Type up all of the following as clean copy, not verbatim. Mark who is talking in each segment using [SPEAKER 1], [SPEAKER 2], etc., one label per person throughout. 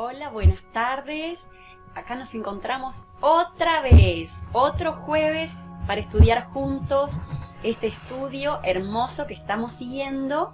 [SPEAKER 1] Hola, buenas tardes. Acá nos encontramos otra vez, otro jueves para estudiar juntos este estudio hermoso que estamos siguiendo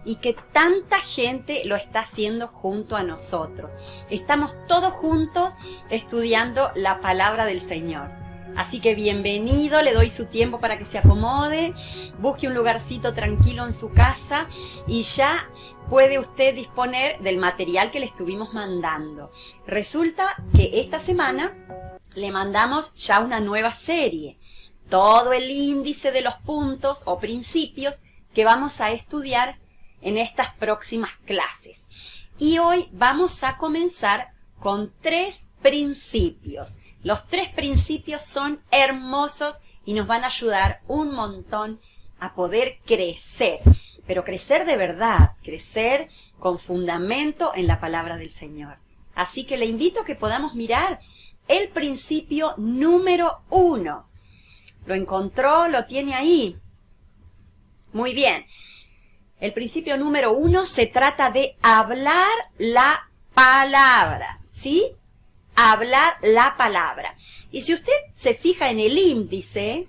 [SPEAKER 1] y que tanta gente lo está haciendo junto a nosotros. Estamos todos juntos estudiando la palabra del Señor. Así que bienvenido, le doy su tiempo para que se acomode, busque un lugarcito tranquilo en su casa y ya puede usted disponer del material que le estuvimos mandando. Resulta que esta semana le mandamos ya una nueva serie, todo el índice de los puntos o principios que vamos a estudiar en estas próximas clases. Y hoy vamos a comenzar con 3 principios. Los 3 principios son hermosos y nos van a ayudar un montón a poder crecer. Pero crecer de verdad, crecer con fundamento en la palabra del Señor. Así que le invito a que podamos mirar el principio número 1. ¿Lo encontró? ¿Lo tiene ahí? Muy bien. El principio número 1 se trata de hablar la palabra, ¿sí? Hablar la palabra. Y si usted se fija en el índice,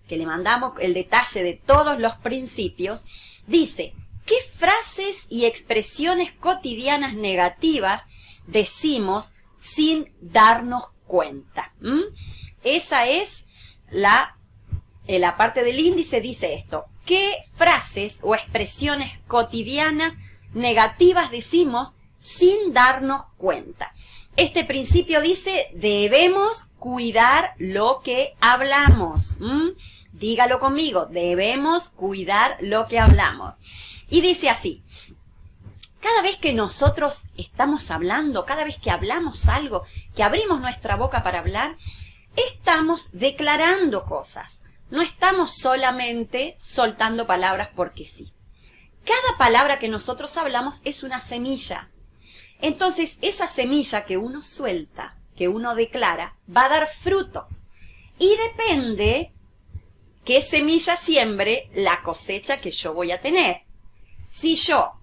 [SPEAKER 1] que le mandamos el detalle de todos los principios, dice, ¿qué frases y expresiones cotidianas negativas decimos sin darnos cuenta? Esa es la parte del índice, dice esto. ¿Qué frases o expresiones cotidianas negativas decimos sin darnos cuenta? Este principio dice, debemos cuidar lo que hablamos. Dígalo conmigo, debemos cuidar lo que hablamos. Y dice así, cada vez que nosotros estamos hablando, cada vez que hablamos algo, que abrimos nuestra boca para hablar, estamos declarando cosas. No estamos solamente soltando palabras porque sí. Cada palabra que nosotros hablamos es una semilla. Entonces, esa semilla que uno suelta, que uno declara, va a dar fruto. Y depende qué semilla siembre la cosecha que yo voy a tener. Si yo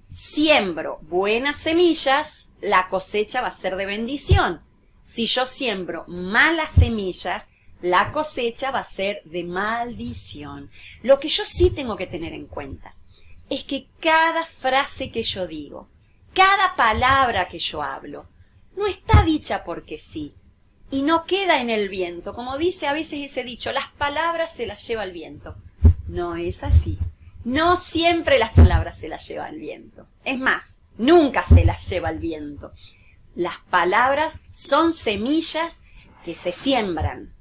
[SPEAKER 1] siembro buenas semillas, la cosecha va a ser de bendición. Si yo siembro malas semillas, la cosecha va a ser de maldición. Lo que yo sí tengo que tener en cuenta es que cada frase que yo digo, cada palabra que yo hablo, no está dicha porque sí. Y no queda en el viento, como dice a veces ese dicho, las palabras se las lleva el viento. No es así. No siempre las palabras se las lleva el viento. Es más, nunca se las lleva el viento. Las palabras son semillas que se siembran.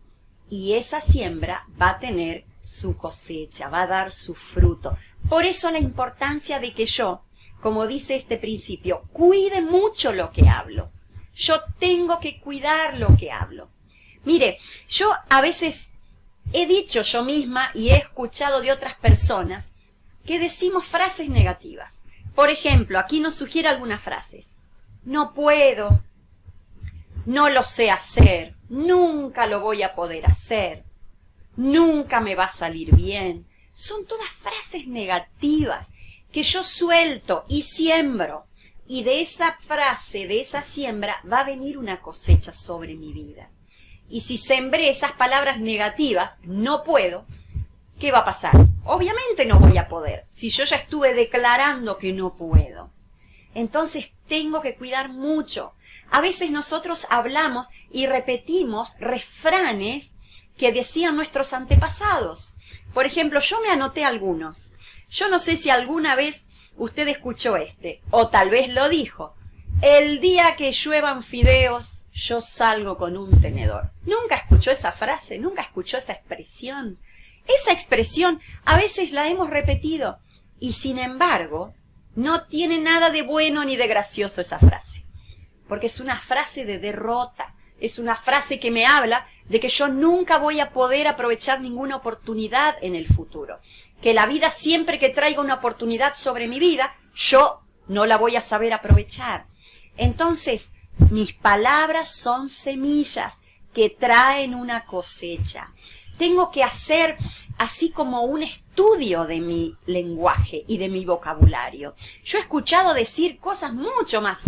[SPEAKER 1] Y esa siembra va a tener su cosecha, va a dar su fruto. Por eso la importancia de que yo, como dice este principio, cuide mucho lo que hablo. Yo tengo que cuidar lo que hablo. Mire, yo a veces he dicho yo misma y he escuchado de otras personas que decimos frases negativas. Por ejemplo, aquí nos sugiere algunas frases. No puedo, no lo sé hacer, nunca lo voy a poder hacer, nunca me va a salir bien. Son todas frases negativas que yo suelto y siembro. Y de esa frase, de esa siembra, va a venir una cosecha sobre mi vida. Y si sembré esas palabras negativas, no puedo, ¿qué va a pasar? Obviamente no voy a poder, si yo ya estuve declarando que no puedo. Entonces tengo que cuidar mucho. A veces nosotros hablamos y repetimos refranes que decían nuestros antepasados. Por ejemplo, yo me anoté algunos. Yo no sé si alguna vez usted escuchó o tal vez lo dijo. El día que lluevan fideos, yo salgo con un tenedor. ¿Nunca escuchó esa frase? ¿Nunca escuchó esa expresión? Esa expresión a veces la hemos repetido y sin embargo no tiene nada de bueno ni de gracioso esa frase. Porque es una frase de derrota, es una frase que me habla de que yo nunca voy a poder aprovechar ninguna oportunidad en el futuro. Que la vida siempre que traiga una oportunidad sobre mi vida, yo no la voy a saber aprovechar. Entonces, mis palabras son semillas que traen una cosecha. Tengo que hacer así como un estudio de mi lenguaje y de mi vocabulario. Yo he escuchado decir cosas mucho más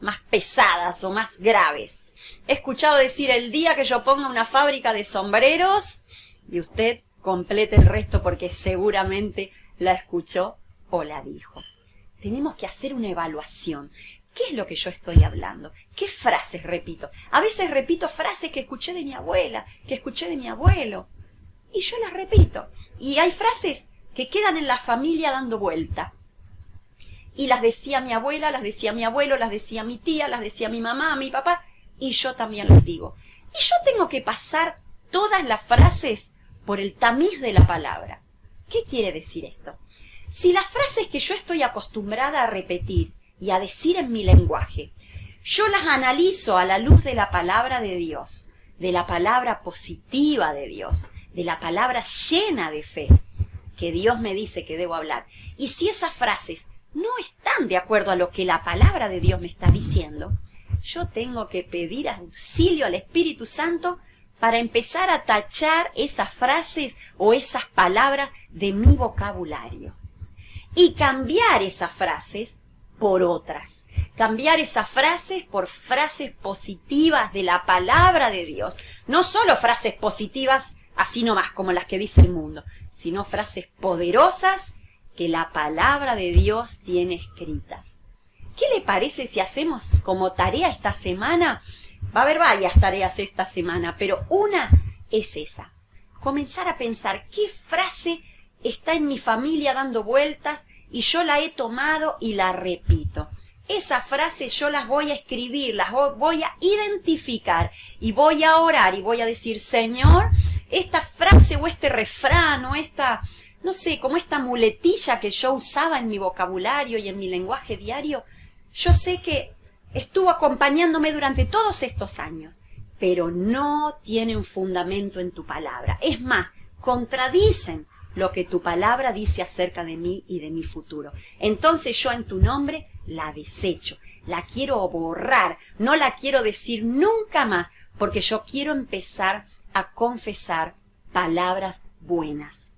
[SPEAKER 1] más pesadas o más graves. He escuchado decir el día que yo ponga una fábrica de sombreros, y usted complete el resto porque seguramente la escuchó o la dijo. Tenemos que hacer una evaluación. ¿Qué es lo que yo estoy hablando? ¿Qué frases repito? A veces repito frases que escuché de mi abuela, que escuché de mi abuelo, y yo las repito. Y hay frases que quedan en la familia dando vuelta. Y las decía mi abuela, las decía mi abuelo, las decía mi tía, las decía mi mamá, mi papá, y yo también las digo. Y yo tengo que pasar todas las frases por el tamiz de la palabra. ¿Qué quiere decir esto? Si las frases que yo estoy acostumbrada a repetir y a decir en mi lenguaje, yo las analizo a la luz de la palabra de Dios, de la palabra positiva de Dios, de la palabra llena de fe, que Dios me dice que debo hablar. Y si esas frases no están de acuerdo a lo que la palabra de Dios me está diciendo, yo tengo que pedir auxilio al Espíritu Santo para empezar a tachar esas frases o esas palabras de mi vocabulario. Y cambiar esas frases por otras. Cambiar esas frases por frases positivas de la palabra de Dios. No solo frases positivas así nomás como las que dice el mundo, sino frases poderosas que la palabra de Dios tiene escritas. ¿Qué le parece si hacemos como tarea esta semana? Va a haber varias tareas esta semana, pero una es esa. Comenzar a pensar qué frase está en mi familia dando vueltas y yo la he tomado y la repito. Esas frases yo las voy a escribir, las voy a identificar y voy a orar y voy a decir, Señor, esta frase o este refrán o esta, no sé, como esta muletilla que yo usaba en mi vocabulario y en mi lenguaje diario, yo sé que estuvo acompañándome durante todos estos años, pero no tiene un fundamento en tu palabra. Es más, contradicen lo que tu palabra dice acerca de mí y de mi futuro. Entonces yo en tu nombre la desecho, la quiero borrar, no la quiero decir nunca más, porque yo quiero empezar a confesar palabras buenas.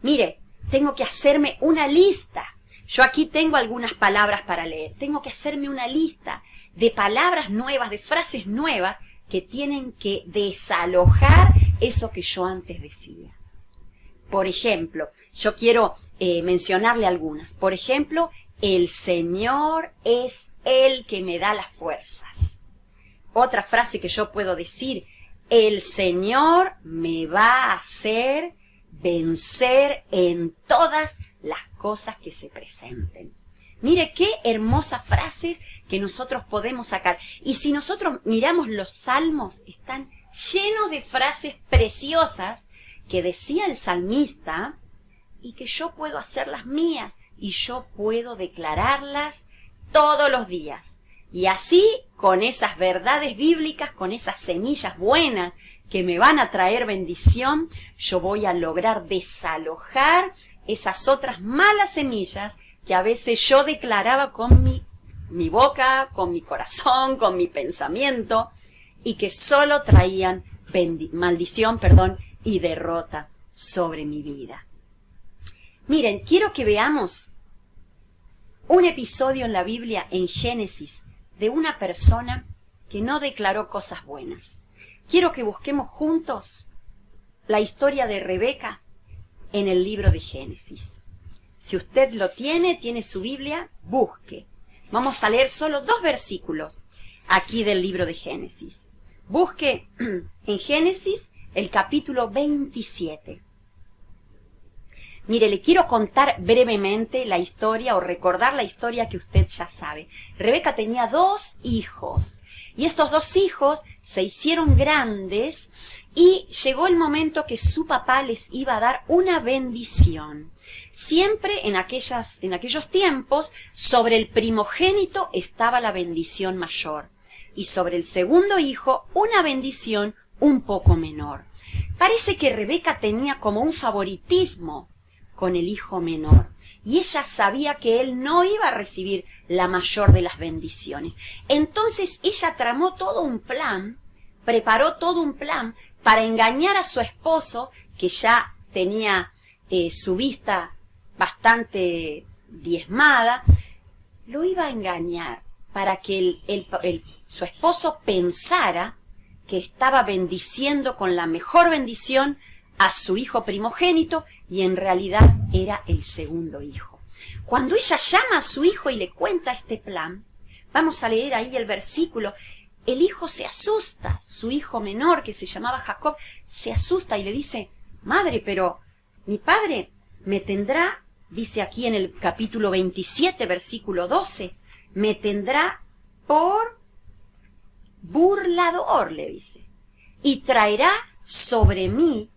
[SPEAKER 1] Mire, tengo que hacerme una lista. Yo aquí tengo algunas palabras para leer. Tengo que hacerme una lista de palabras nuevas, de frases nuevas que tienen que desalojar eso que yo antes decía. Por ejemplo, yo quiero mencionarle algunas. Por ejemplo, el Señor es el que me da las fuerzas. Otra frase que yo puedo decir, el Señor me va a hacer vencer en todas las cosas que se presenten. Mire qué hermosas frases que nosotros podemos sacar. Y si nosotros miramos los salmos, están llenos de frases preciosas que decía el salmista y que yo puedo hacerlas mías y yo puedo declararlas todos los días. Y así, con esas verdades bíblicas, con esas semillas buenas que me van a traer bendición, yo voy a lograr desalojar esas otras malas semillas que a veces yo declaraba con mi boca, con mi corazón, con mi pensamiento, y que solo traían maldición, y derrota sobre mi vida. Miren, quiero que veamos un episodio en la Biblia, en Génesis, de una persona que no declaró cosas buenas. Quiero que busquemos juntos la historia de Rebeca en el libro de Génesis. Si usted lo tiene su Biblia, busque. Vamos a leer solo 2 versículos aquí del libro de Génesis. Busque en Génesis el capítulo 27. Mire, le quiero contar brevemente la historia o recordar la historia que usted ya sabe. Rebeca tenía 2 hijos y estos 2 hijos se hicieron grandes y llegó el momento que su papá les iba a dar una bendición. Siempre en aquellos tiempos, sobre el primogénito estaba la bendición mayor y sobre el segundo hijo una bendición un poco menor. Parece que Rebeca tenía como un favoritismo con el hijo menor y ella sabía que él no iba a recibir la mayor de las bendiciones. Entonces ella tramó todo un plan, preparó todo un plan para engañar a su esposo, que ya tenía su vista bastante diezmada. Lo iba a engañar para que su esposo pensara que estaba bendiciendo con la mejor bendición a su hijo primogénito y en realidad era el segundo hijo. Cuando ella llama a su hijo y le cuenta este plan, vamos a leer ahí el versículo, el hijo se asusta, su hijo menor que se llamaba Jacob se asusta y le dice, madre, pero mi padre me tendrá, dice aquí en el capítulo 27, versículo 12, me tendrá por burlador, le dice, y traerá sobre mí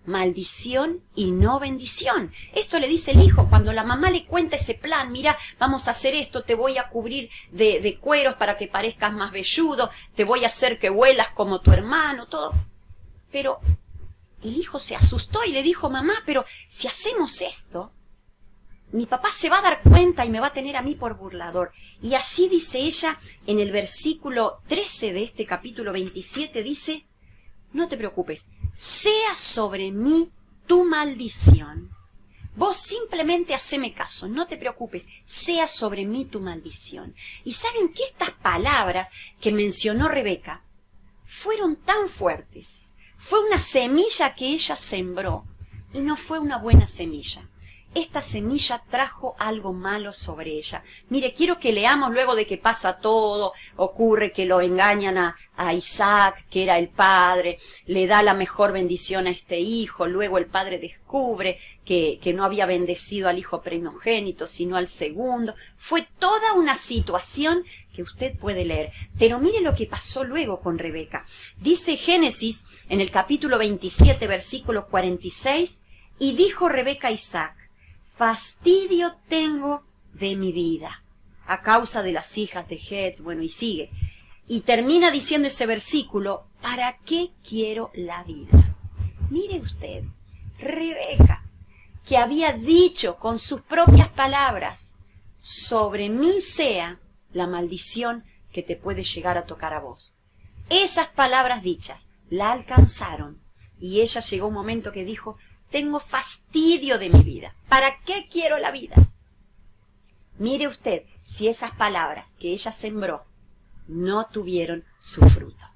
[SPEAKER 1] maldición y no bendición. Esto le dice el hijo cuando la mamá le cuenta ese plan, mira, vamos a hacer esto, te voy a cubrir de cueros para que parezcas más velludo, te voy a hacer que vuelas como tu hermano, todo. Pero el hijo se asustó y le dijo, mamá, pero si hacemos esto, mi papá se va a dar cuenta y me va a tener a mí por burlador. Y allí dice ella, en el versículo 13 de este capítulo 27, dice, no te preocupes, sea sobre mí tu maldición. Vos simplemente haceme caso, no te preocupes, sea sobre mí tu maldición. Y saben que estas palabras que mencionó Rebeca fueron tan fuertes. Fue una semilla que ella sembró y no fue una buena semilla. Esta semilla trajo algo malo sobre ella. Mire, quiero que leamos luego de que pasa todo, ocurre que lo engañan a Isaac, que era el padre, le da la mejor bendición a este hijo, luego el padre descubre que no había bendecido al hijo primogénito, sino al segundo. Fue toda una situación que usted puede leer. Pero mire lo que pasó luego con Rebeca. Dice Génesis, en el capítulo 27, versículo 46, y dijo Rebeca a Isaac, fastidio tengo de mi vida, a causa de las hijas de Het, bueno, y sigue. Y termina diciendo ese versículo, ¿para qué quiero la vida? Mire usted, Rebeca, que había dicho con sus propias palabras, sobre mí sea la maldición que te puede llegar a tocar a vos. Esas palabras dichas la alcanzaron y ella llegó a un momento que dijo, tengo fastidio de mi vida. ¿Para qué quiero la vida? Mire usted si esas palabras que ella sembró no tuvieron su fruto.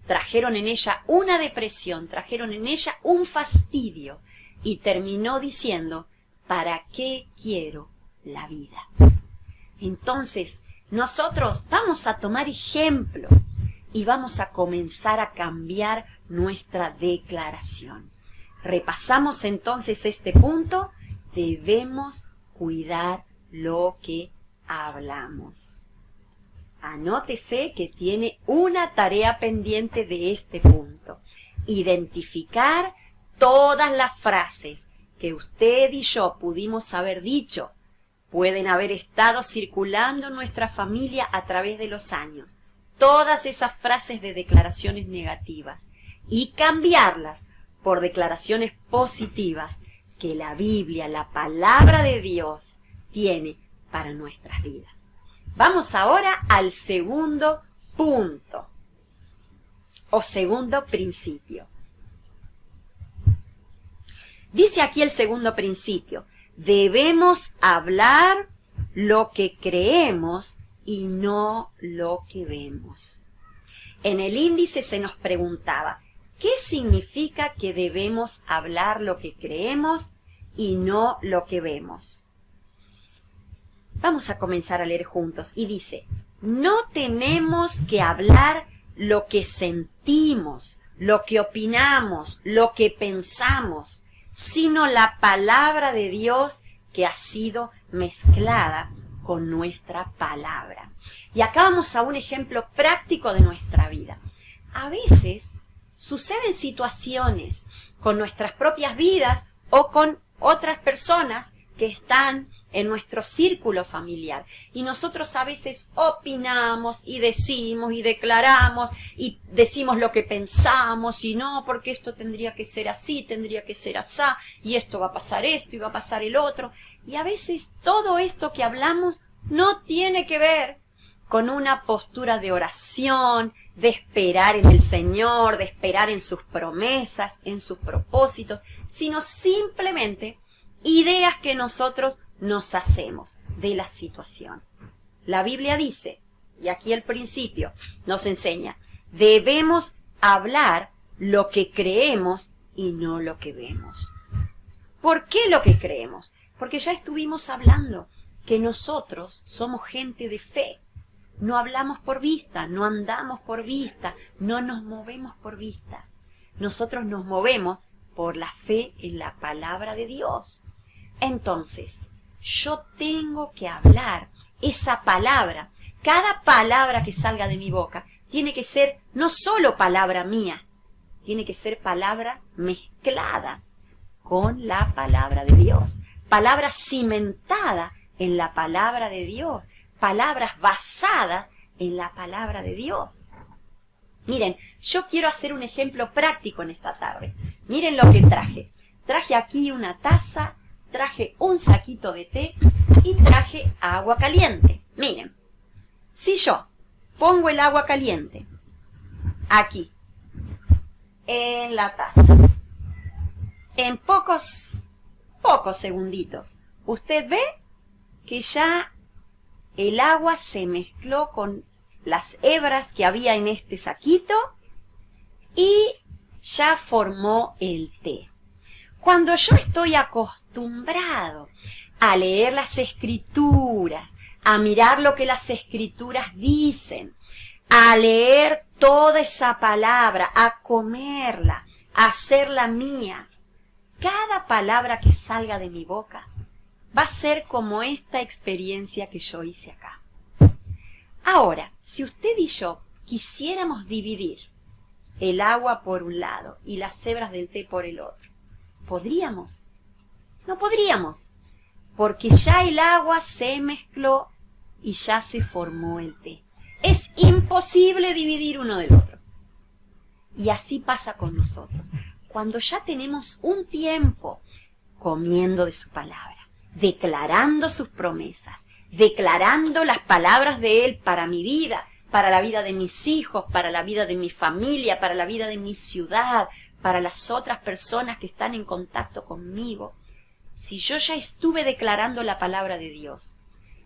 [SPEAKER 1] Trajeron en ella una depresión, trajeron en ella un fastidio y terminó diciendo, ¿para qué quiero la vida? Entonces, nosotros vamos a tomar ejemplo y vamos a comenzar a cambiar nuestra declaración. Repasamos entonces este punto, debemos cuidar lo que hablamos. Anótese que tiene una tarea pendiente de este punto. Identificar todas las frases que usted y yo pudimos haber dicho, pueden haber estado circulando en nuestra familia a través de los años. Todas esas frases de declaraciones negativas y cambiarlas por declaraciones positivas que la Biblia, la palabra de Dios, tiene para nuestras vidas. Vamos ahora al segundo punto o segundo principio. Dice aquí el segundo principio, debemos hablar lo que creemos y no lo que vemos. En el índice se nos preguntaba, ¿qué significa que debemos hablar lo que creemos y no lo que vemos? Vamos a comenzar a leer juntos y dice, no tenemos que hablar lo que sentimos, lo que opinamos, lo que pensamos, sino la palabra de Dios que ha sido mezclada con nuestra palabra. Y acá vamos a un ejemplo práctico de nuestra vida. A veces suceden situaciones con nuestras propias vidas o con otras personas que están en nuestro círculo familiar. Y nosotros a veces opinamos y decimos y declaramos y decimos lo que pensamos y no, porque esto tendría que ser así, tendría que ser asá, y esto va a pasar esto y va a pasar el otro. Y a veces todo esto que hablamos no tiene que ver con una postura de oración, de esperar en el Señor, de esperar en sus promesas, en sus propósitos, sino simplemente ideas que nosotros nos hacemos de la situación. La Biblia dice, y aquí el principio nos enseña, debemos hablar lo que creemos y no lo que vemos. ¿Por qué lo que creemos? Porque ya estuvimos hablando que nosotros somos gente de fe. No hablamos por vista, no andamos por vista, no nos movemos por vista. Nosotros nos movemos por la fe en la palabra de Dios. Entonces, yo tengo que hablar esa palabra. Cada palabra que salga de mi boca tiene que ser no solo palabra mía, tiene que ser palabra mezclada con la palabra de Dios. Palabra cimentada en la palabra de Dios. Palabras basadas en la palabra de Dios. Miren, yo quiero hacer un ejemplo práctico en esta tarde. Miren lo que traje. Traje aquí una taza, traje un saquito de té y traje agua caliente. Miren, si yo pongo el agua caliente aquí, en la taza, en pocos segunditos, usted ve que ya el agua se mezcló con las hebras que había en este saquito y ya formó el té. Cuando yo estoy acostumbrado a leer las escrituras, a mirar lo que las escrituras dicen, a leer toda esa palabra, a comerla, a hacerla mía, cada palabra que salga de mi boca va a ser como esta experiencia que yo hice acá. Ahora, si usted y yo quisiéramos dividir el agua por un lado y las hebras del té por el otro, ¿podríamos? No podríamos, porque ya el agua se mezcló y ya se formó el té. Es imposible dividir uno del otro. Y así pasa con nosotros. Cuando ya tenemos un tiempo comiendo de su palabra, declarando sus promesas, declarando las palabras de Él para mi vida, para la vida de mis hijos, para la vida de mi familia, para la vida de mi ciudad, para las otras personas que están en contacto conmigo. Si yo ya estuve declarando la palabra de Dios,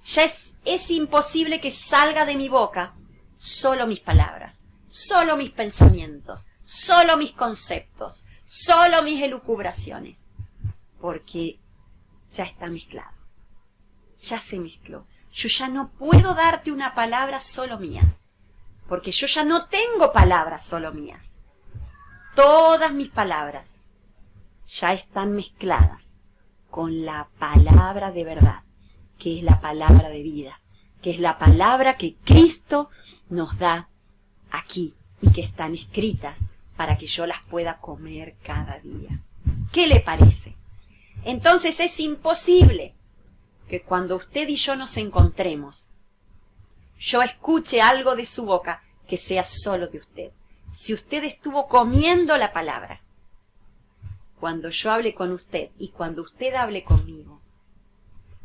[SPEAKER 1] ya es imposible que salga de mi boca solo mis palabras, solo mis pensamientos, solo mis conceptos, solo mis elucubraciones, porque ya está mezclado, ya se mezcló. Yo ya no puedo darte una palabra solo mía, porque yo ya no tengo palabras solo mías. Todas mis palabras ya están mezcladas con la palabra de verdad, que es la palabra de vida, que es la palabra que Cristo nos da aquí y que están escritas para que yo las pueda comer cada día. ¿Qué le parece? Entonces es imposible que cuando usted y yo nos encontremos, yo escuche algo de su boca que sea solo de usted. Si usted estuvo comiendo la palabra, cuando yo hable con usted y cuando usted hable conmigo,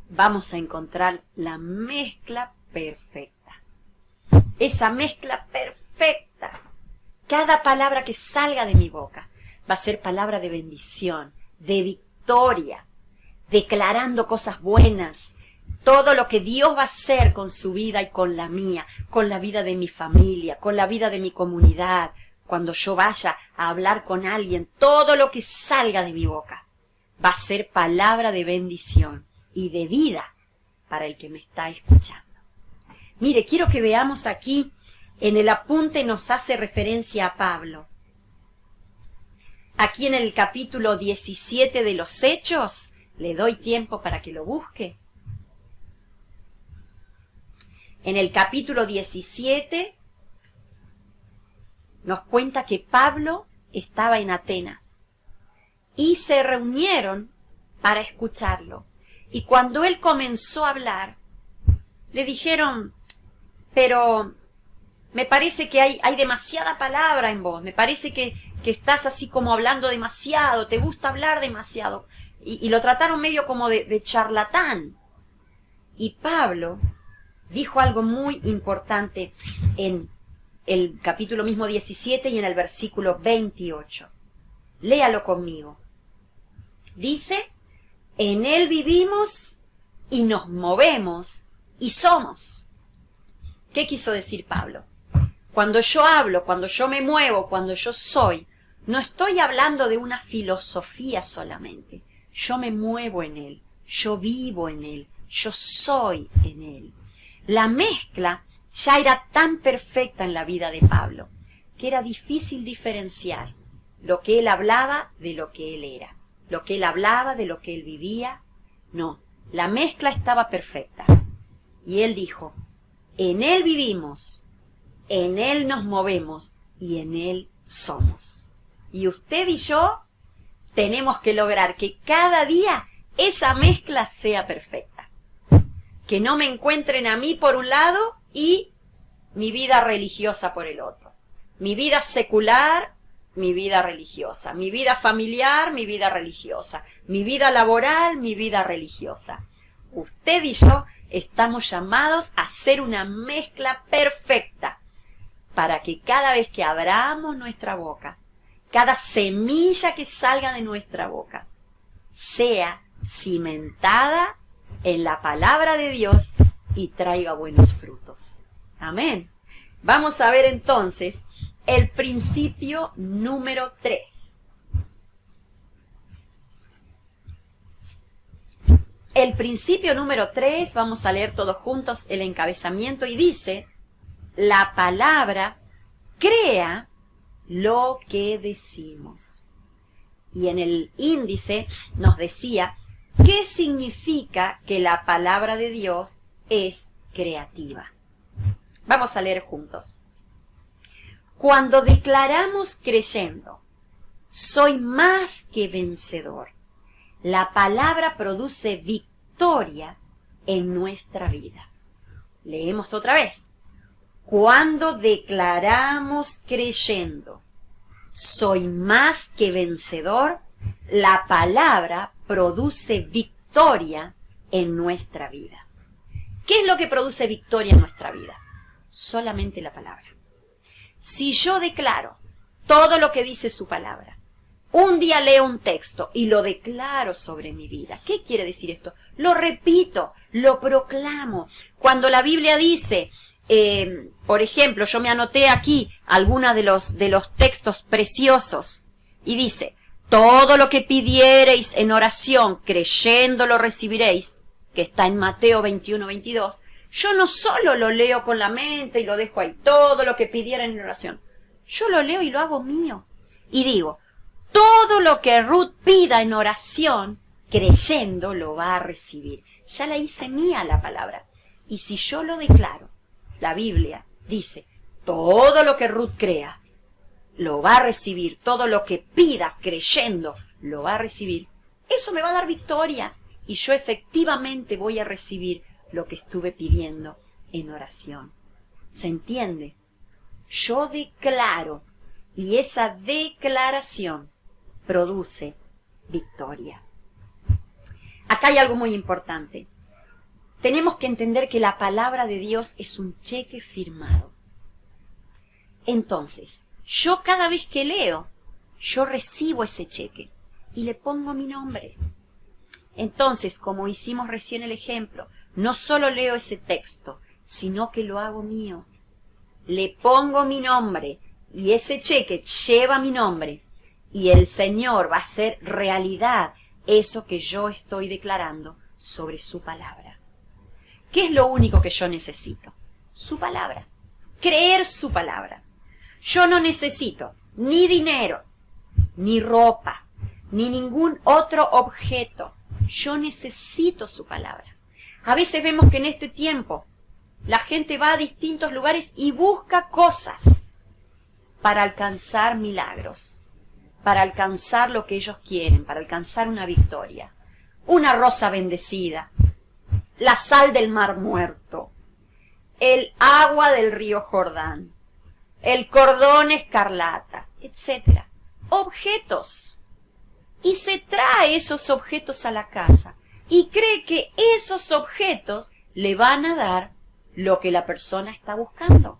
[SPEAKER 1] vamos a encontrar la mezcla perfecta. Esa mezcla perfecta. Cada palabra que salga de mi boca va a ser palabra de bendición, de victoria, declarando cosas buenas, todo lo que Dios va a hacer con su vida y con la mía, con la vida de mi familia, con la vida de mi comunidad. Cuando yo vaya a hablar con alguien, todo lo que salga de mi boca va a ser palabra de bendición y de vida para el que me está escuchando. Mire, quiero que veamos aquí, en el apunte nos hace referencia a Pablo. Aquí en el capítulo 17 de los Hechos, le doy tiempo para que lo busque. En el capítulo 17 nos cuenta que Pablo estaba en Atenas y se reunieron para escucharlo. Y cuando él comenzó a hablar, le dijeron, pero me parece que hay demasiada palabra en vos, me parece que estás así como hablando demasiado, te gusta hablar demasiado. Y lo trataron medio como de charlatán. Y Pablo dijo algo muy importante en el capítulo mismo 17 y en el versículo 28. Léalo conmigo. Dice, en Él vivimos y nos movemos y somos. ¿Qué quiso decir Pablo? Cuando yo hablo, cuando yo me muevo, cuando yo soy, no estoy hablando de una filosofía solamente. Yo me muevo en él, yo vivo en él, yo soy en él. La mezcla ya era tan perfecta en la vida de Pablo que era difícil diferenciar lo que él hablaba de lo que él era, lo que él hablaba de lo que él vivía. No, la mezcla estaba perfecta. Y él dijo, en él vivimos, en él nos movemos y en él somos. Y usted y yo tenemos que lograr que cada día esa mezcla sea perfecta. Que no me encuentren a mí por un lado y mi vida religiosa por el otro. Mi vida secular, mi vida religiosa. Mi vida familiar, mi vida religiosa. Mi vida laboral, mi vida religiosa. Usted y yo estamos llamados a hacer una mezcla perfecta para que cada vez que abramos nuestra boca, cada semilla que salga de nuestra boca, sea cimentada en la palabra de Dios y traiga buenos frutos. Amén. Vamos a ver entonces el principio número 3. El principio número 3, vamos a leer todos juntos el encabezamiento y dice, la palabra crea lo que decimos. Y en el índice nos decía, ¿qué significa que la palabra de Dios es creativa? Vamos a leer juntos. Cuando declaramos creyendo, soy más que vencedor, la palabra produce victoria en nuestra vida. Leemos otra vez. Cuando declaramos creyendo, soy más que vencedor, la palabra produce victoria en nuestra vida. ¿Qué es lo que produce victoria en nuestra vida? Solamente la palabra. Si yo declaro todo lo que dice su palabra, un día leo un texto y lo declaro sobre mi vida. ¿Qué quiere decir esto? Lo repito, lo proclamo. Cuando la Biblia dice, por ejemplo, yo me anoté aquí algunos de los textos preciosos y dice, todo lo que pidiereis en oración, creyendo lo recibiréis, que está en Mateo 21-22, yo no solo lo leo con la mente y lo dejo ahí, todo lo que pidieran en oración. Yo lo leo y lo hago mío. Y digo, todo lo que Ruth pida en oración, creyendo, lo va a recibir. Ya la hice mía la palabra. Y si yo lo declaro, la Biblia dice, todo lo que Ruth crea, lo va a recibir. Todo lo que pida creyendo, lo va a recibir. Eso me va a dar victoria. Y yo efectivamente voy a recibir lo que estuve pidiendo en oración. ¿Se entiende? Yo declaro y esa declaración produce victoria. Acá hay algo muy importante. Tenemos que entender que la palabra de Dios es un cheque firmado. Entonces, yo cada vez que leo, yo recibo ese cheque y le pongo mi nombre. Entonces, como hicimos recién el ejemplo, no solo leo ese texto, sino que lo hago mío. Le pongo mi nombre y ese cheque lleva mi nombre y el Señor va a hacer realidad eso que yo estoy declarando sobre su palabra. ¿Qué es lo único que yo necesito? Su palabra. Creer su palabra. Yo no necesito ni dinero, ni ropa, ni ningún otro objeto. Yo necesito su palabra. A veces vemos que en este tiempo la gente va a distintos lugares y busca cosas para alcanzar milagros, para alcanzar lo que ellos quieren, para alcanzar una victoria. Una rosa bendecida, la sal del mar muerto, el agua del río Jordán, el cordón escarlata, etc. Objetos. Y se trae esos objetos a la casa y cree que esos objetos le van a dar lo que la persona está buscando.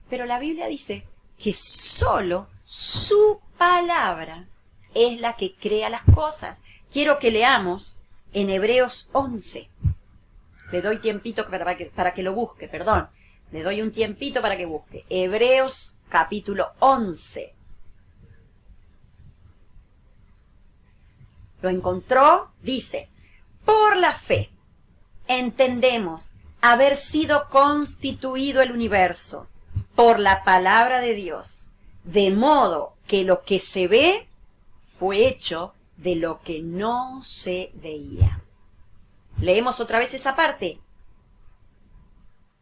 [SPEAKER 1] Pero la Biblia dice que solo su palabra es la que crea las cosas. Quiero que leamos en Hebreos 11. Le doy tiempito para que lo busque, perdón. Le doy un tiempito para que busque. Hebreos capítulo 11. ¿Lo encontró? Dice, por la fe entendemos haber sido constituido el universo por la palabra de Dios, de modo que lo que se ve fue hecho de lo que no se veía. Leemos otra vez esa parte.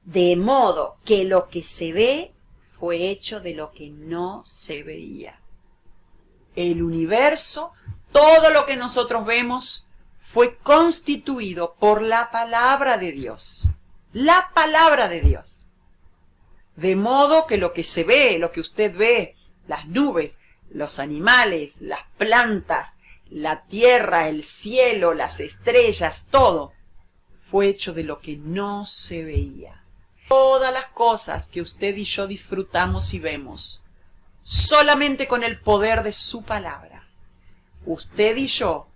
[SPEAKER 1] De modo que lo que se ve fue hecho de lo que no se veía. El universo, todo lo que nosotros vemos, fue constituido por la palabra de Dios. La palabra de Dios. De modo que lo que se ve, lo que usted ve, las nubes, los animales, las plantas, la tierra, el cielo, las estrellas, todo, fue hecho de lo que no se veía. Todas las cosas que usted y yo disfrutamos y vemos, solamente con el poder de su palabra. Usted y yo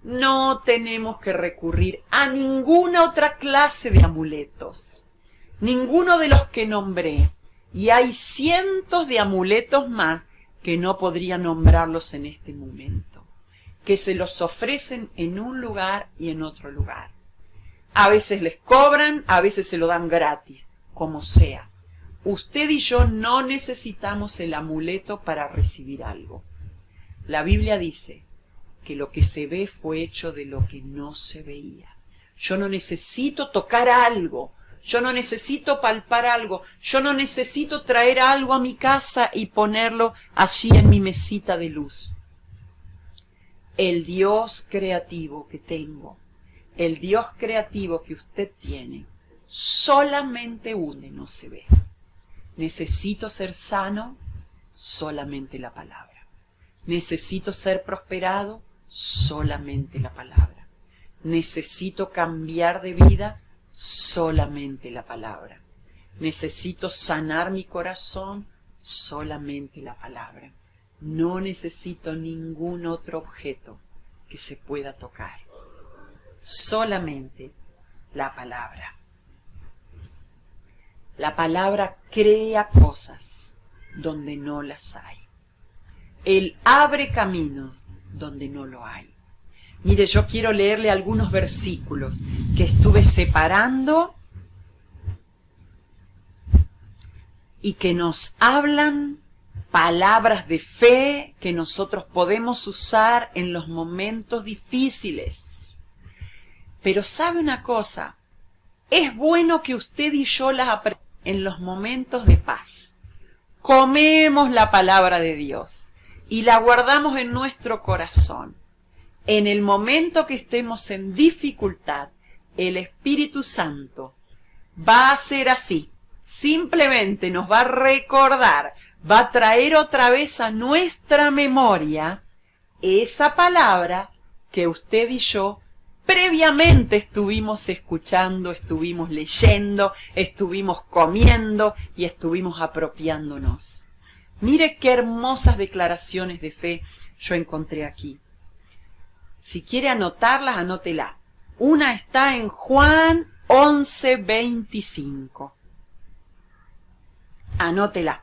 [SPEAKER 1] no tenemos que recurrir a ninguna otra clase de amuletos, ninguno de los que nombré, y hay cientos de amuletos más que no podría nombrarlos en este momento, que se los ofrecen en un lugar y en otro lugar. A veces les cobran, a veces se lo dan gratis, como sea. Usted y yo no necesitamos el amuleto para recibir algo. La Biblia dice que lo que se ve fue hecho de lo que no se veía. Yo no necesito tocar algo, yo no necesito palpar algo, yo no necesito traer algo a mi casa y ponerlo allí en mi mesita de luz. El Dios creativo que tengo, el Dios creativo que usted tiene, solamente uno no se ve. Necesito ser sano, solamente la palabra. Necesito ser prosperado, solamente la palabra. Necesito cambiar de vida, solamente la palabra. Necesito sanar mi corazón, solamente la palabra. No necesito ningún otro objeto que se pueda tocar. Solamente la palabra. La palabra crea cosas donde no las hay. Él abre caminos donde no lo hay. Mire, yo quiero leerle algunos versículos que estuve separando y que nos hablan palabras de fe que nosotros podemos usar en los momentos difíciles. Pero ¿sabe una cosa? Es bueno que usted y yo las aprendamos en los momentos de paz. Comemos la palabra de Dios y la guardamos en nuestro corazón. En el momento que estemos en dificultad, el Espíritu Santo va a hacer así. Simplemente nos va a recordar, va a traer otra vez a nuestra memoria esa palabra que usted y yo previamente estuvimos escuchando, estuvimos leyendo, estuvimos comiendo y estuvimos apropiándonos. Mire qué hermosas declaraciones de fe yo encontré aquí. Si quiere anotarlas, anótela. Una está en Juan 11:25. Anótela.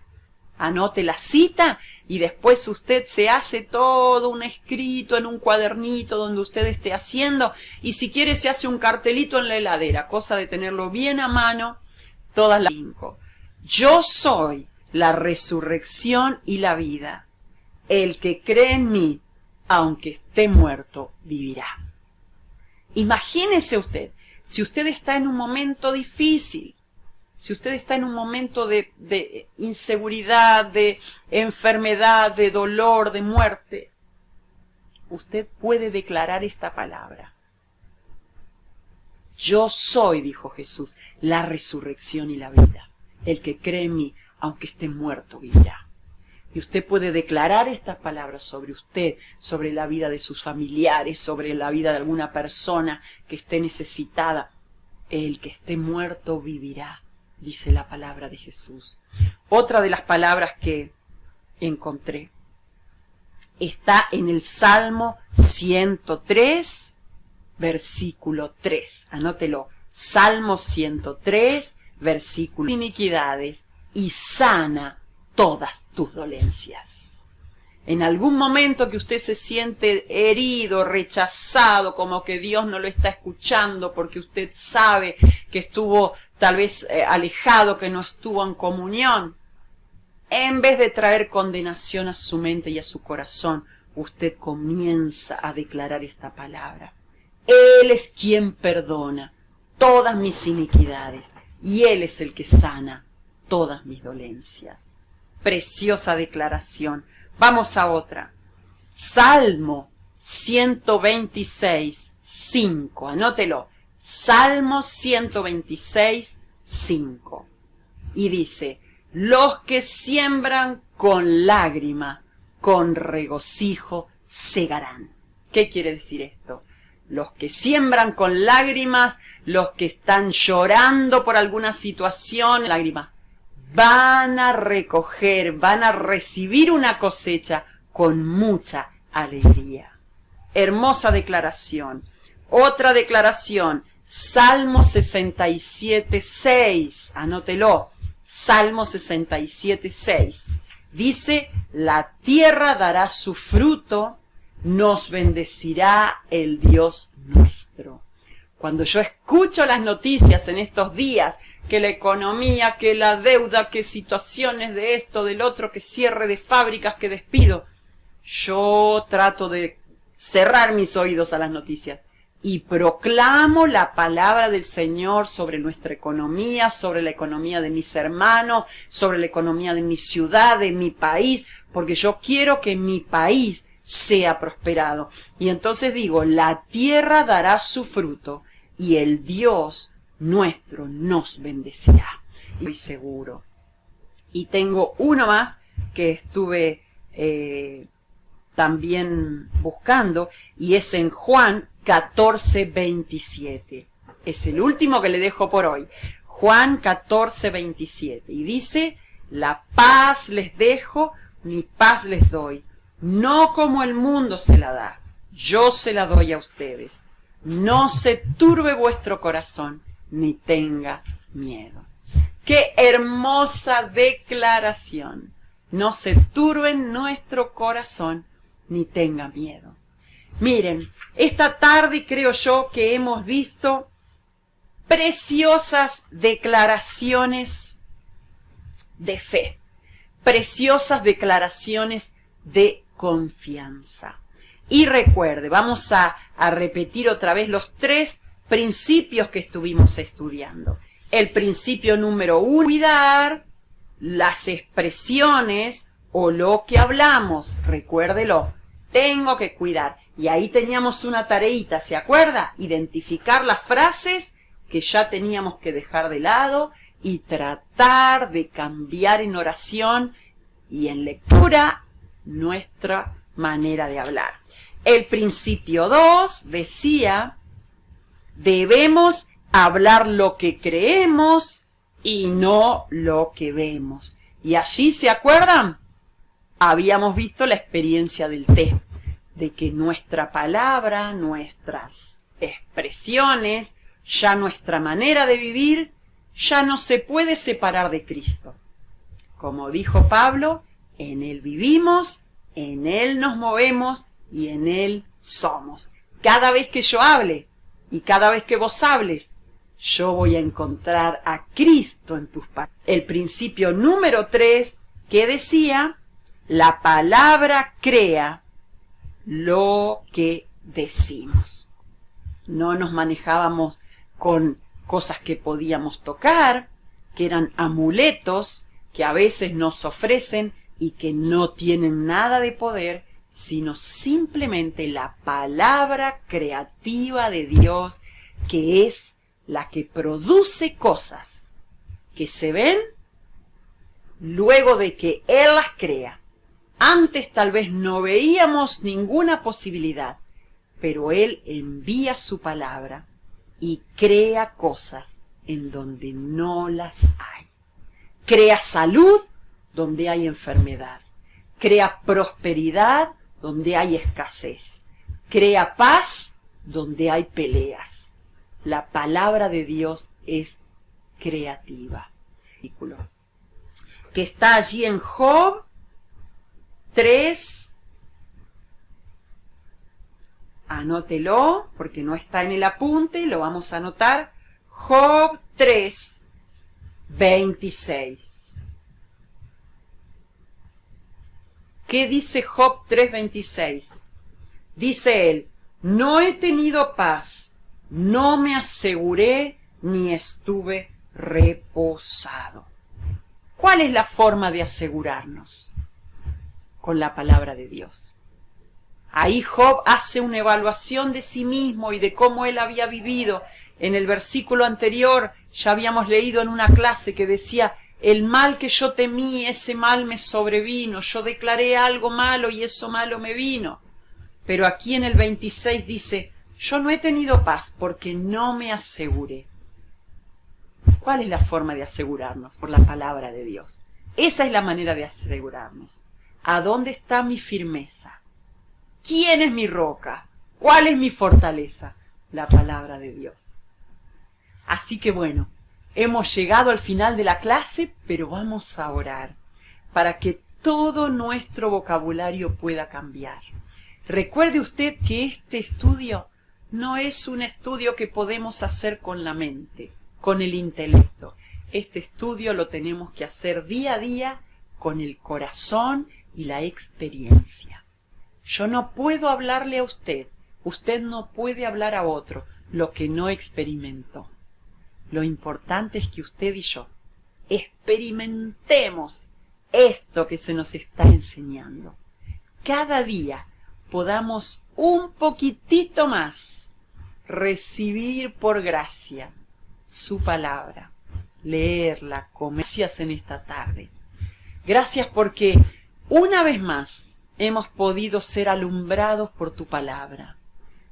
[SPEAKER 1] Anote la cita y después usted se hace todo un escrito en un cuadernito donde usted esté haciendo, y si quiere se hace un cartelito en la heladera, cosa de tenerlo bien a mano todas las 5. Yo soy la resurrección y la vida. El que cree en mí, aunque esté muerto, vivirá. Imagínese usted, si usted está en un momento difícil, si usted está en un momento de inseguridad, de enfermedad, de dolor, de muerte, usted puede declarar esta palabra. Yo soy, dijo Jesús, la resurrección y la vida. El que cree en mí, aunque esté muerto, vivirá. Y usted puede declarar estas palabras sobre usted, sobre la vida de sus familiares, sobre la vida de alguna persona que esté necesitada. El que esté muerto vivirá, dice la palabra de Jesús. Otra de las palabras que encontré está en el Salmo 103, versículo 3. Anótelo. Salmo 103, versículo: iniquidades y sana todas tus dolencias. En algún momento que usted se siente herido, rechazado, como que Dios no lo está escuchando porque usted sabe que estuvo tal vez alejado, que no estuvo en comunión, en vez de traer condenación a su mente y a su corazón, usted comienza a declarar esta palabra. Él es quien perdona todas mis iniquidades y Él es el que sana todas mis dolencias. Preciosa declaración. Vamos a otra. Salmo 126, 5. Anótelo. Salmo 126, 5. Y dice: los que siembran con lágrima, con regocijo segarán. ¿Qué quiere decir esto? Los que siembran con lágrimas, los que están llorando por alguna situación, lágrimas, van a recoger, van a recibir una cosecha con mucha alegría. Hermosa declaración. Otra declaración, Salmo 67, 6. Anótelo. Salmo 67, 6. Dice: la tierra dará su fruto, nos bendecirá el Dios nuestro. Cuando yo escucho las noticias en estos días, que la economía, que la deuda, que situaciones de esto, del otro, que cierre de fábricas, que despido, yo trato de cerrar mis oídos a las noticias y proclamo la palabra del Señor sobre nuestra economía, sobre la economía de mis hermanos, sobre la economía de mi ciudad, de mi país, porque yo quiero que mi país sea prosperado. Y entonces digo: la tierra dará su fruto y el Dios nuestro nos bendecirá. Estoy seguro. Y tengo uno más que estuve también buscando, y es en Juan 14, 27. Es el último que le dejo por hoy. Juan 14, 27. Y dice: la paz les dejo, mi paz les doy. No como el mundo se la da, yo se la doy a ustedes. No se turbe vuestro corazón, ni tenga miedo. ¡Qué hermosa declaración! No se turbe nuestro corazón, ni tenga miedo. Miren, esta tarde creo yo que hemos visto preciosas declaraciones de fe, preciosas declaraciones de confianza. Y recuerde, vamos a repetir otra vez los 3 principios que estuvimos estudiando. El principio número 1, cuidar las expresiones o lo que hablamos. Recuérdelo, tengo que cuidar. Y ahí teníamos una tareita, ¿se acuerda? Identificar las frases que ya teníamos que dejar de lado y tratar de cambiar en oración y en lectura nuestra manera de hablar. El principio 2 decía: debemos hablar lo que creemos y no lo que vemos. Y allí, ¿se acuerdan? Habíamos visto la experiencia del té, de que nuestra palabra, nuestras expresiones, ya nuestra manera de vivir, ya no se puede separar de Cristo. Como dijo Pablo, en Él vivimos, en Él nos movemos y en Él somos. Cada vez que yo hable y cada vez que vos hables, yo voy a encontrar a Cristo en tus palabras. El principio número 3 que decía: la palabra crea lo que decimos. No nos manejábamos con cosas que podíamos tocar, que eran amuletos que a veces nos ofrecen y que no tienen nada de poder, sino simplemente la palabra creativa de Dios, que es la que produce cosas que se ven luego de que Él las crea. Antes tal vez no veíamos ninguna posibilidad, pero Él envía su palabra y crea cosas en donde no las hay. Crea salud donde hay enfermedad. Crea prosperidad donde hay escasez. Crea paz donde hay peleas. La palabra de Dios es creativa. Que está allí en Job 3. Anótelo, porque no está en el apunte, lo vamos a anotar. Job 3, 26. ¿Qué dice Job 3:26? Dice él, no he tenido paz, no me aseguré ni estuve reposado. ¿Cuál es la forma de asegurarnos? Con la palabra de Dios. Ahí Job hace una evaluación de sí mismo y de cómo él había vivido. En el versículo anterior ya habíamos leído en una clase que decía, el mal que yo temí, ese mal me sobrevino, yo declaré algo malo y eso malo me vino. Pero aquí en el 26 dice, yo no he tenido paz porque no me aseguré. ¿Cuál es la forma de asegurarnos? Por la palabra de Dios. Esa es la manera de asegurarnos. ¿A dónde está mi firmeza? ¿Quién es mi roca? ¿Cuál es mi fortaleza? La palabra de Dios. Así que bueno, hemos llegado al final de la clase, pero vamos a orar para que todo nuestro vocabulario pueda cambiar. Recuerde usted que este estudio no es un estudio que podemos hacer con la mente, con el intelecto. Este estudio lo tenemos que hacer día a día con el corazón y la experiencia. Yo no puedo hablarle a usted, usted no puede hablar a otro lo que no experimentó. Lo importante es que usted y yo experimentemos esto que se nos está enseñando. Cada día podamos un poquitito más recibir por gracia su palabra, leerla, gracias en esta tarde. Gracias porque una vez más hemos podido ser alumbrados por tu palabra.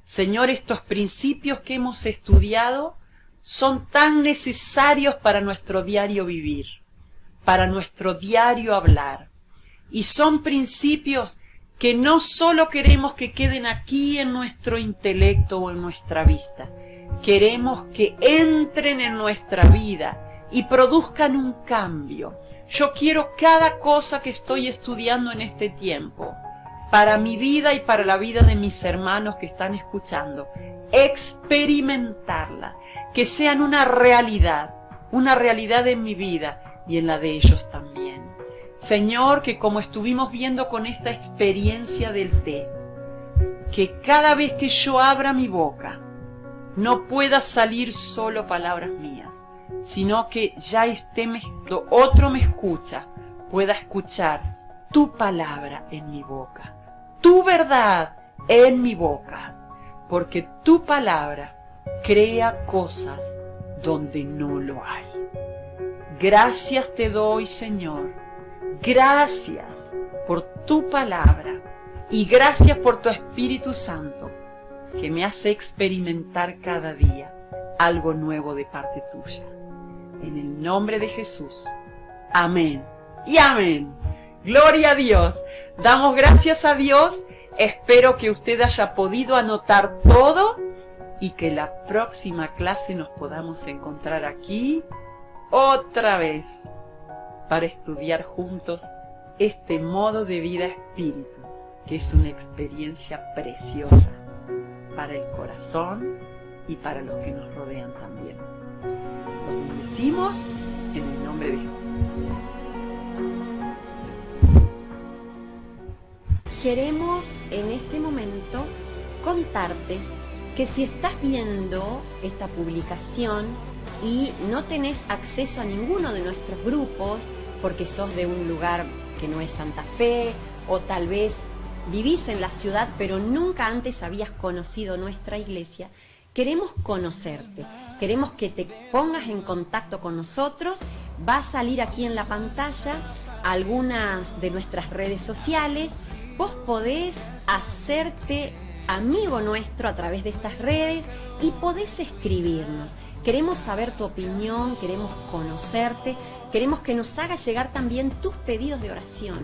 [SPEAKER 1] Señor, estos principios que hemos estudiado son tan necesarios para nuestro diario vivir, para nuestro diario hablar. Y son principios que no solo queremos que queden aquí en nuestro intelecto o en nuestra vista, queremos que entren en nuestra vida y produzcan un cambio. Yo quiero cada cosa que estoy estudiando en este tiempo, para mi vida y para la vida de mis hermanos que están escuchando, experimentarla, que sean una realidad en mi vida y en la de ellos también. Señor, que como estuvimos viendo con esta experiencia del té, que cada vez que yo abra mi boca, no pueda salir solo palabras mías, sino que ya otro me escucha, pueda escuchar tu palabra en mi boca, tu verdad en mi boca, porque tu palabra crea cosas donde no lo hay. Gracias te doy, Señor. Gracias por tu palabra y gracias por tu Espíritu Santo que me hace experimentar cada día algo nuevo de parte tuya. En el nombre de Jesús. Amén y amén. Gloria a Dios. Damos gracias a Dios. Espero que usted haya podido anotar todo y que la próxima clase nos podamos encontrar aquí otra vez para estudiar juntos este modo de vida espíritu, que es una experiencia preciosa para el corazón y para los que nos rodean también. Lo bendecimos en el nombre de Jesús.
[SPEAKER 2] Queremos en este momento contarte que si estás viendo esta publicación y no tenés acceso a ninguno de nuestros grupos porque sos de un lugar que no es Santa Fe o tal vez vivís en la ciudad pero nunca antes habías conocido nuestra iglesia, queremos conocerte, queremos que te pongas en contacto con nosotros. Va a salir aquí en la pantalla algunas de nuestras redes sociales. Vos podés hacerte amigo nuestro a través de estas redes y podés escribirnos. Queremos saber tu opinión, queremos conocerte, queremos que nos hagas llegar también tus pedidos de oración.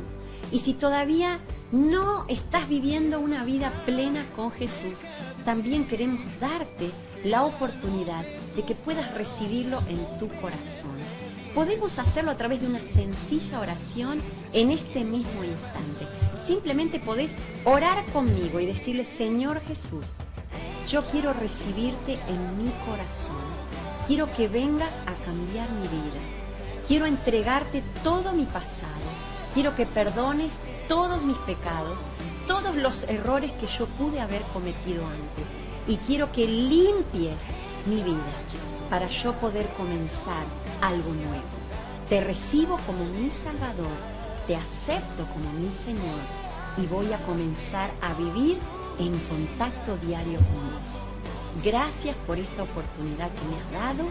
[SPEAKER 2] Y si todavía no estás viviendo una vida plena con Jesús, también queremos darte la oportunidad de que puedas recibirlo en tu corazón. Podemos hacerlo a través de una sencilla oración en este mismo instante. Simplemente podés orar conmigo y decirle: Señor Jesús, yo quiero recibirte en mi corazón. Quiero que vengas a cambiar mi vida. Quiero entregarte todo mi pasado. Quiero que perdones todos mis pecados, todos los errores que yo pude haber cometido antes. Y quiero que limpies mi vida para yo poder comenzar algo nuevo. Te recibo como mi Salvador, te acepto como mi Señor y voy a comenzar a vivir en contacto diario con vos. Gracias por esta oportunidad que me has dado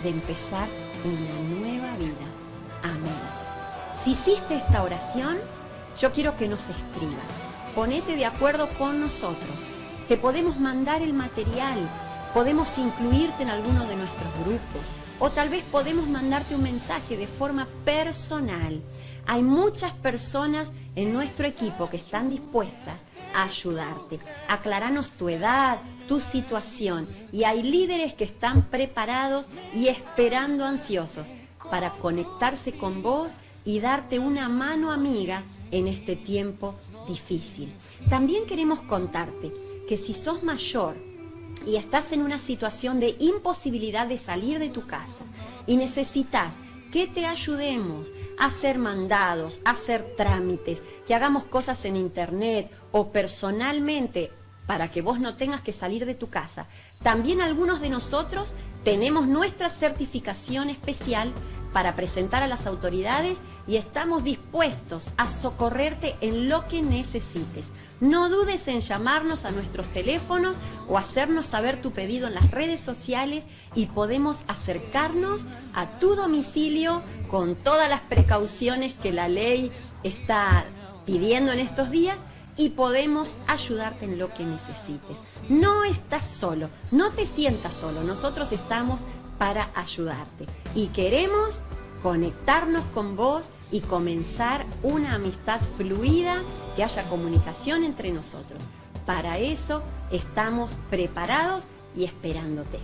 [SPEAKER 2] de empezar una nueva vida. Amén. Si hiciste esta oración, yo quiero que nos escribas. Ponete de acuerdo con nosotros. Te podemos mandar el material, podemos incluirte en alguno de nuestros grupos o tal vez podemos mandarte un mensaje de forma personal. Hay muchas personas en nuestro equipo que están dispuestas a ayudarte. Aclaranos tu edad, tu situación, y hay líderes que están preparados y esperando ansiosos para conectarse con vos y darte una mano amiga en este tiempo difícil. También queremos contarte que si sos mayor y estás en una situación de imposibilidad de salir de tu casa y necesitas que te ayudemos a hacer mandados, a hacer trámites, que hagamos cosas en internet o personalmente para que vos no tengas que salir de tu casa, también algunos de nosotros tenemos nuestra certificación especial para presentar a las autoridades y estamos dispuestos a socorrerte en lo que necesites. No dudes en llamarnos a nuestros teléfonos o hacernos saber tu pedido en las redes sociales y podemos acercarnos a tu domicilio con todas las precauciones que la ley está pidiendo en estos días y podemos ayudarte en lo que necesites. No estás solo, no te sientas solo, nosotros estamos para ayudarte y queremos conectarnos con vos y comenzar una amistad fluida, que haya comunicación entre nosotros. Para eso estamos preparados y esperándote.